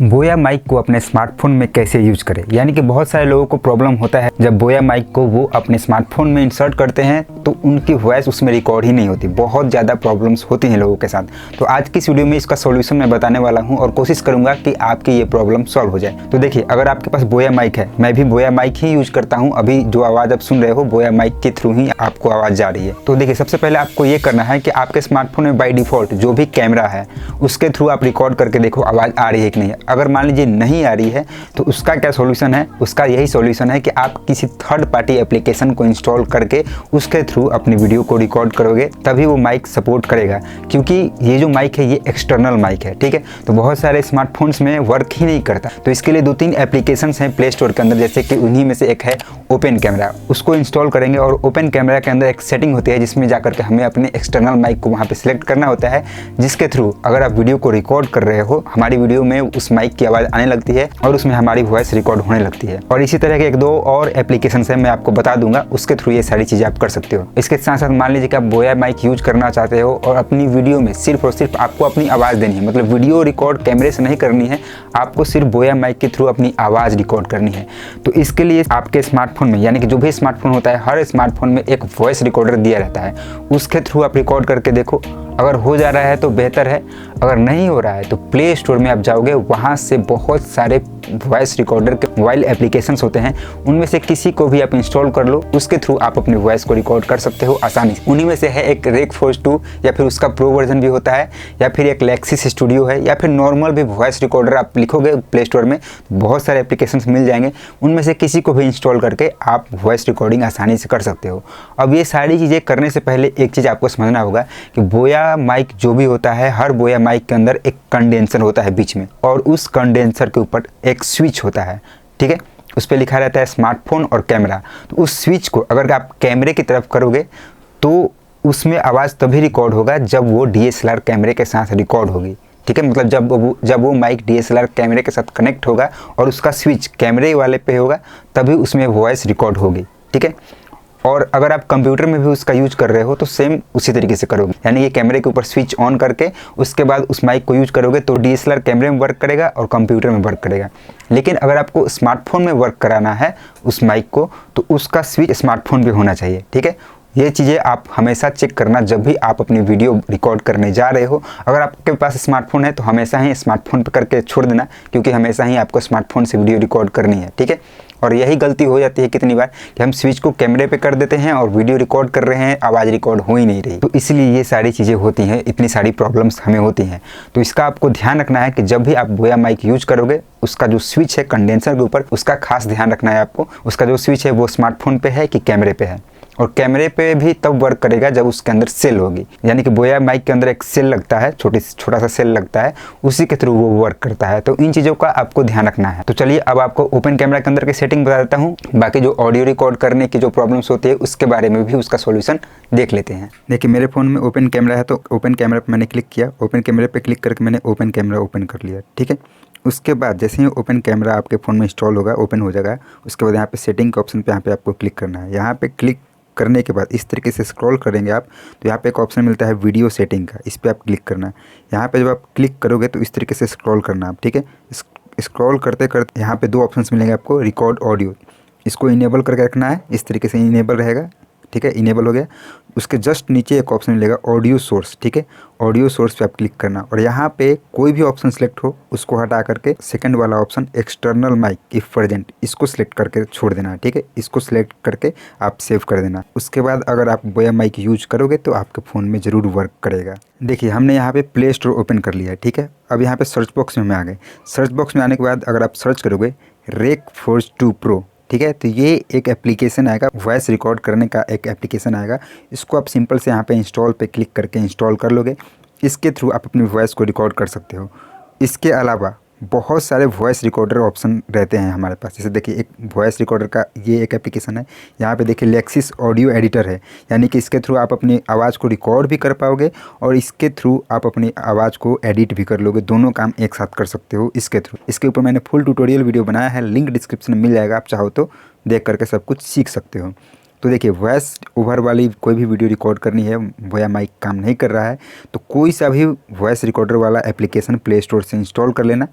बोया माइक को अपने स्मार्टफोन में कैसे यूज करें, यानी कि बहुत सारे लोगों को प्रॉब्लम होता है जब बोया माइक को वो अपने स्मार्टफोन में इंसर्ट करते हैं तो उनकी वॉइस उसमें रिकॉर्ड ही नहीं होती। बहुत ज़्यादा प्रॉब्लम्स होती हैं लोगों के साथ। तो आज की इस वीडियो में इसका सॉल्यूशन मैं बताने वाला हूं और कोशिश करूंगा कि आपकी ये प्रॉब्लम सॉल्व हो जाए। तो देखिए, अगर आपके पास बोया माइक है, मैं भी बोया माइक ही यूज करता हूँ। अभी जो आवाज़ आप सुन रहे हो बोया माइक के थ्रू ही आपको आवाज़ जा रही है। तो देखिए, सबसे पहले आपको ये करना है कि आपके स्मार्टफोन में बाई डिफॉल्ट जो भी कैमरा है उसके थ्रू आप रिकॉर्ड करके देखो आवाज़ आ रही है कि नहीं। अगर मान लीजिए नहीं आ रही है तो उसका क्या सॉल्यूशन है, उसका यही सॉल्यूशन है कि आप किसी थर्ड पार्टी एप्लीकेशन को इंस्टॉल करके उसके थ्रू अपनी वीडियो को रिकॉर्ड करोगे, तभी वो माइक सपोर्ट करेगा। क्योंकि ये जो माइक है ये एक्सटर्नल माइक है, ठीक है। तो बहुत सारे स्मार्टफोन्स में वर्क ही नहीं करता। तो इसके लिए 2-3 एप्लीकेशंस हैं प्ले स्टोर के अंदर, जैसे कि उन्हीं में से एक है ओपन कैमरा। उसको इंस्टॉल करेंगे और ओपन कैमरा के अंदर एक सेटिंग होती है जिसमें जाकर के हमें अपने एक्सटर्नल माइक को वहाँ पे सिलेक्ट करना होता है, जिसके थ्रू अगर आप वीडियो को रिकॉर्ड कर रहे हो, हमारी वीडियो में उस माइक की आवाज़ आने लगती है और उसमें हमारी वॉइस रिकॉर्ड होने लगती है। और इसी तरह के 1-2 और एप्लीकेशन है, मैं आपको बता दूंगा, उसके थ्रू ये सारी चीज़ें आप कर सकते हो। इसके साथ साथ मान लीजिए कि आप बोया माइक यूज करना चाहते हो और अपनी वीडियो में सिर्फ और सिर्फ आपको अपनी आवाज़ देनी है, मतलब वीडियो रिकॉर्ड कैमरे से नहीं करनी है, आपको सिर्फ बोया माइक के थ्रू अपनी आवाज़ रिकॉर्ड करनी है। तो इसके लिए आपके स्मार्टफोन में, यानी कि जो भी स्मार्टफोन होता है, हर स्मार्टफोन में एक वॉइस रिकॉर्डर दिया रहता है। उसके थ्रू आप रिकॉर्ड करके देखो, अगर हो जा रहा है तो बेहतर है, अगर नहीं हो रहा है तो प्ले स्टोर में आप जाओगे, वहाँ से बहुत सारे वॉइस रिकॉर्डर के मोबाइल एप्लीकेशंस होते हैं, उनमें से किसी को भी आप इंस्टॉल कर लो, उसके थ्रू आप अपनी वॉइस को रिकॉर्ड कर सकते हो आसानी से। उन्हीं में से है एक रेक फोर्स 2, या फिर उसका प्रो वर्जन भी होता है, या फिर एक लेक्सिस स्टूडियो है, या फिर नॉर्मल भी वॉइस रिकॉर्डर आप लिखोगे प्ले स्टोर में, बहुत सारे एप्लीकेशंस मिल जाएंगे। उनमें से किसी को भी इंस्टॉल करके आप वॉइस रिकॉर्डिंग आसानी से कर सकते हो। अब ये सारी चीज़ें करने से पहले एक चीज़ आपको समझना होगा कि बोया माइक जो भी होता है, हर बोया माइक के अंदर एक कंडेंसर होता है बीच में, और उस कंडेंसर के ऊपर एक स्विच होता है, ठीक है। उस पर लिखा रहता है स्मार्टफोन और कैमरा। तो उस स्विच को अगर आप कैमरे की तरफ करोगे तो उसमें आवाज़ तभी रिकॉर्ड होगा जब वो DSLR कैमरे के साथ रिकॉर्ड होगी, ठीक है। मतलब जब वो माइक DSLR कैमरे के साथ कनेक्ट होगा और उसका स्विच कैमरे वाले पे होगा, तभी उसमें वॉइस रिकॉर्ड होगी, ठीक है। और अगर आप कंप्यूटर में भी उसका यूज कर रहे हो तो सेम उसी तरीके से करोगे, यानी ये कैमरे के ऊपर स्विच ऑन करके उसके बाद उस माइक को यूज करोगे तो DSLR कैमरे में वर्क करेगा और कंप्यूटर में वर्क करेगा। लेकिन अगर आपको स्मार्टफोन में वर्क कराना है उस माइक को, तो उसका स्विच स्मार्टफोन पे होना चाहिए, ठीक है। ये चीज़ें आप हमेशा चेक करना जब भी आप अपनी वीडियो रिकॉर्ड करने जा रहे हो। अगर आपके पास स्मार्टफोन है तो हमेशा ही स्मार्टफोन पे करके छोड़ देना, क्योंकि हमेशा ही आपको स्मार्टफोन से वीडियो रिकॉर्ड करनी है, ठीक है। और यही गलती हो जाती है कितनी बार कि हम स्विच को कैमरे पे कर देते हैं और वीडियो रिकॉर्ड कर रहे हैं, आवाज़ रिकॉर्ड हो ही नहीं रही। तो इसलिए ये सारी चीज़ें होती हैं, इतनी सारी प्रॉब्लम्स हमें होती हैं। तो इसका आपको ध्यान रखना है कि जब भी आप बोया माइक यूज करोगे, उसका जो स्विच है कंडेंसर के ऊपर, उसका खास ध्यान रखना है आपको। उसका जो स्विच है वो स्मार्टफोन पे है कि कैमरे पे है। और कैमरे पे भी तब वर्क करेगा जब उसके अंदर सेल होगी, यानी कि बोया माइक के अंदर एक सेल लगता है, छोटा सा सेल लगता है, उसी के थ्रू वो वर्क करता है। तो इन चीज़ों का आपको ध्यान रखना है। तो चलिए अब आपको ओपन कैमरा के अंदर की सेटिंग बता देता हूँ, बाकी जो ऑडियो रिकॉर्ड करने की जो प्रॉब्लम्स होती है उसके बारे में भी उसका सोल्यूशन देख लेते हैं। देखिए, मेरे फ़ोन में ओपन कैमरा है तो ओपन कैमरा पर मैंने क्लिक किया। ओपन कैमरे पर क्लिक करके मैंने ओपन कैमरा ओपन कर लिया, ठीक है। उसके बाद जैसे ही ओपन कैमरा आपके फ़ोन में इंस्टॉल होगा, ओपन हो जाएगा, उसके बाद यहाँ पे सेटिंग के ऑप्शन पे यहाँ पे आपको क्लिक करना है। यहाँ पे क्लिक करने के बाद इस तरीके से स्क्रॉल करेंगे आप, तो यहाँ पे एक ऑप्शन मिलता है वीडियो सेटिंग का, इस पर आप क्लिक करना है। यहाँ पे जब आप क्लिक करोगे तो इस तरीके से स्क्रॉल करना है, ठीक है। स्क्रॉल करते करते यहाँ पे 2 ऑप्शंस मिलेंगे आपको, रिकॉर्ड ऑडियो, इसको इनेबल करके रखना है, इस तरीके से इनेबल रहेगा, ठीक है। इनेबल हो गया। उसके जस्ट नीचे एक ऑप्शन मिलेगा ऑडियो सोर्स, ठीक है। ऑडियो सोर्स पे आप क्लिक करना और यहाँ पे कोई भी ऑप्शन सेलेक्ट हो उसको हटा करके सेकंड वाला option external mic if present, इसको सिलेक्ट करके छोड़ देना है, ठीक है। इसको सिलेक्ट करके आप सेव कर देना। उसके बाद अगर आप बोया माइक यूज करोगे तो आपके फ़ोन में ज़रूर वर्क करेगा। देखिए, हमने यहाँ पे प्ले स्टोर ओपन कर लिया है, ठीक है। अब यहाँ पे सर्च बॉक्स में हम आ गए। सर्च बॉक्स में आने के बाद अगर आप सर्च करोगे रेक फोर्स 2 प्रो, ठीक है, तो ये एक एप्लीकेशन आएगा, वॉइस रिकॉर्ड करने का एक एप्लीकेशन आएगा। इसको आप सिंपल से यहाँ पे इंस्टॉल पे क्लिक करके इंस्टॉल कर लोगे। इसके थ्रू आप अपनी वॉइस को रिकॉर्ड कर सकते हो। इसके अलावा बहुत सारे वॉइस रिकॉर्डर ऑप्शन रहते हैं हमारे पास। जैसे देखिए, एक वॉइस रिकॉर्डर का ये एक एप्लीकेशन है। यहाँ पे देखिए लेक्सिस ऑडियो एडिटर है, यानी कि इसके थ्रू आप अपनी आवाज़ को रिकॉर्ड भी कर पाओगे और इसके थ्रू आप अपनी आवाज़ को एडिट भी कर लोगे। दोनों काम एक साथ कर सकते हो इसके थ्रू। इसके ऊपर मैंने फुल ट्यूटोरियल वीडियो बनाया है, लिंक डिस्क्रिप्शन में मिल जाएगा, आप चाहो तो देख करके सब कुछ सीख सकते हो। तो देखिए, वॉइस ओवर वाली कोई भी वीडियो रिकॉर्ड करनी है, बोया माइक काम नहीं कर रहा है, तो कोई सा भी वॉइस रिकॉर्डर वाला एप्लीकेशन प्ले स्टोर से इंस्टॉल कर लेना।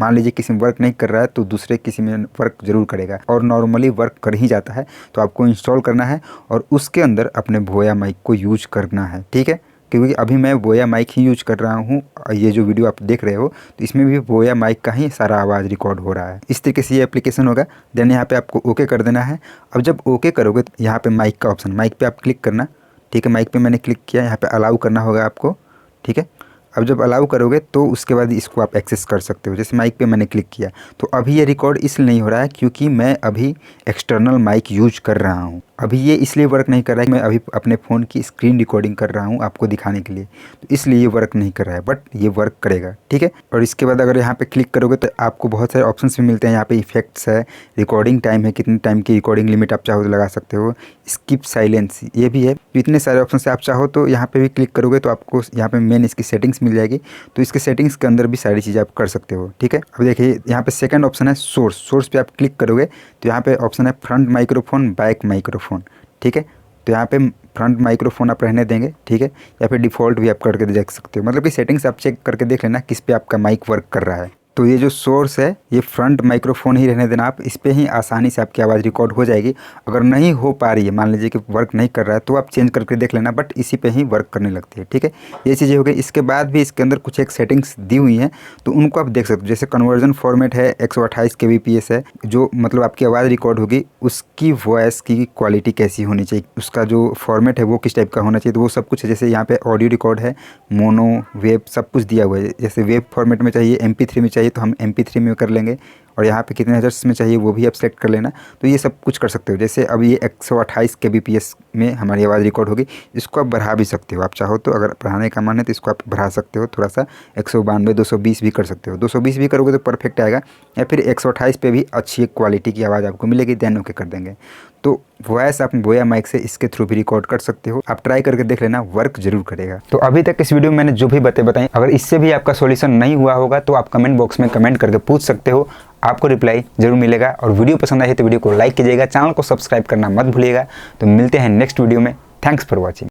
मान लीजिए किसी में वर्क नहीं कर रहा है तो दूसरे किसी में वर्क जरूर करेगा, और नॉर्मली वर्क कर ही जाता है। तो आपको इंस्टॉल करना है और उसके अंदर अपने बोया माइक को यूज करना है, ठीक है। क्योंकि अभी मैं बोया माइक ही यूज कर रहा हूँ, ये जो वीडियो आप देख रहे हो तो इसमें भी बोया माइक का ही सारा आवाज़ रिकॉर्ड हो रहा है। इस तरीके से ये एप्लीकेशन होगा। देन यहाँ पे आपको ओके कर देना है। अब जब ओके करोगे तो यहाँ पे माइक का ऑप्शन, माइक पे आप क्लिक करना, ठीक है। माइक पे मैंने क्लिक किया, यहाँ पे अलाउ करना होगा आपको, ठीक है। अब जब अलाउ करोगे तो उसके बाद इसको आप एक्सेस कर सकते हो। जैसे माइक पे मैंने क्लिक किया तो अभी ये रिकॉर्ड इसलिए नहीं हो रहा है क्योंकि मैं अभी एक्सटर्नल माइक यूज कर रहा हूँ। अभी ये इसलिए वर्क नहीं कर रहा है कि मैं अभी अपने फ़ोन की स्क्रीन रिकॉर्डिंग कर रहा हूँ आपको दिखाने के लिए, तो इसलिए ये वर्क नहीं कर रहा है, बट ये वर्क करेगा, ठीक है। और इसके बाद अगर यहाँ पे क्लिक करोगे तो आपको बहुत सारे ऑप्शंस भी मिलते हैं। यहाँ पे इफेक्ट्स है, रिकॉर्डिंग टाइम है, कितने टाइम की रिकॉर्डिंग लिमिट आप चाहो तो लगा सकते हो, स्किप साइलेंस ये भी है। तो इतने सारे ऑप्शन से आप चाहो तो यहाँ पे भी क्लिक करोगे तो आपको यहाँ पे मेन इसकी सेटिंग्स मिल जाएगी। तो इसके सेटिंग्स के अंदर भी सारी चीज़ें आप कर सकते हो, ठीक है। अब देखिए यहाँ पे सेकंड ऑप्शन है सोर्स। सोर्स पे आप क्लिक करोगे तो यहाँ पे ऑप्शन है फ्रंट माइक्रोफोन, बैक माइक्रोफोन, ठीक है। तो यहाँ पे फ्रंट माइक्रोफोन आप रहने देंगे, ठीक है, या फिर डिफ़ॉल्ट भी आप करके देख सकते हो। मतलब कि सेटिंग्स आप चेक करके देख लेना किस पे आपका माइक वर्क कर रहा है। तो ये जो सोर्स है ये फ्रंट माइक्रोफोन ही रहने देना आप, इस पे ही आसानी से आपकी आवाज़ रिकॉर्ड हो जाएगी। अगर नहीं हो पा रही है, मान लीजिए कि वर्क नहीं कर रहा है, तो आप चेंज करके देख लेना, बट इसी पे ही वर्क करने लगती है, ठीक है। ये चीज़ें हो गई। इसके बाद भी इसके अंदर कुछ एक सेटिंग्स दी हुई हैं तो उनको आप देख सकते हो। जैसे कन्वर्जन फॉर्मेट है, 128 kbps है, जो मतलब आपकी आवाज़ रिकॉर्ड होगी उसकी वॉइस की क्वालिटी कैसी होनी चाहिए, उसका जो फॉर्मेट है वो किस टाइप का होना चाहिए, तो वो सब कुछ है। जैसे यहाँ पे ऑडियो रिकॉर्ड है, मोनो, वेब, सब कुछ दिया हुआ है। जैसे वेब फॉर्मेट में चाहिए, MP3 में चाहिए तो हम MP3 में कर लेंगे, और यहाँ पे कितने हर्ट्ज़ में चाहिए वो भी आप सेलेक्ट कर लेना। तो ये सब कुछ कर सकते हो। जैसे अब ये 128 kbps में हमारी आवाज़ रिकॉर्ड होगी, इसको आप बढ़ा भी सकते हो। आप चाहो तो अगर बढ़ाने का मन है तो इसको आप बढ़ा सकते हो थोड़ा सा, 192, 220 भी कर सकते हो। 220 भी करोगे तो परफेक्ट आएगा, या फिर 128 पे भी अच्छी क्वालिटी की आवाज़ आपको मिलेगी। देन ओके कर देंगे। तो वॉइस आप बोया माइक से इसके थ्रू भी रिकॉर्ड कर सकते हो। आप ट्राई करके देख लेना, वर्क जरूर करेगा। तो अभी तक इस वीडियो में मैंने जो भी बातें बताई, अगर इससे भी आपका सॉल्यूशन नहीं हुआ होगा तो आप कमेंट बॉक्स में कमेंट करके पूछ सकते हो, आपको रिप्लाई जरूर मिलेगा। और वीडियो पसंद आई तो वीडियो को लाइक कीजिएगा, चैनल को सब्सक्राइब करना मत भूलिएगा। तो मिलते हैं नेक्स्ट वीडियो में। Thanks for watching.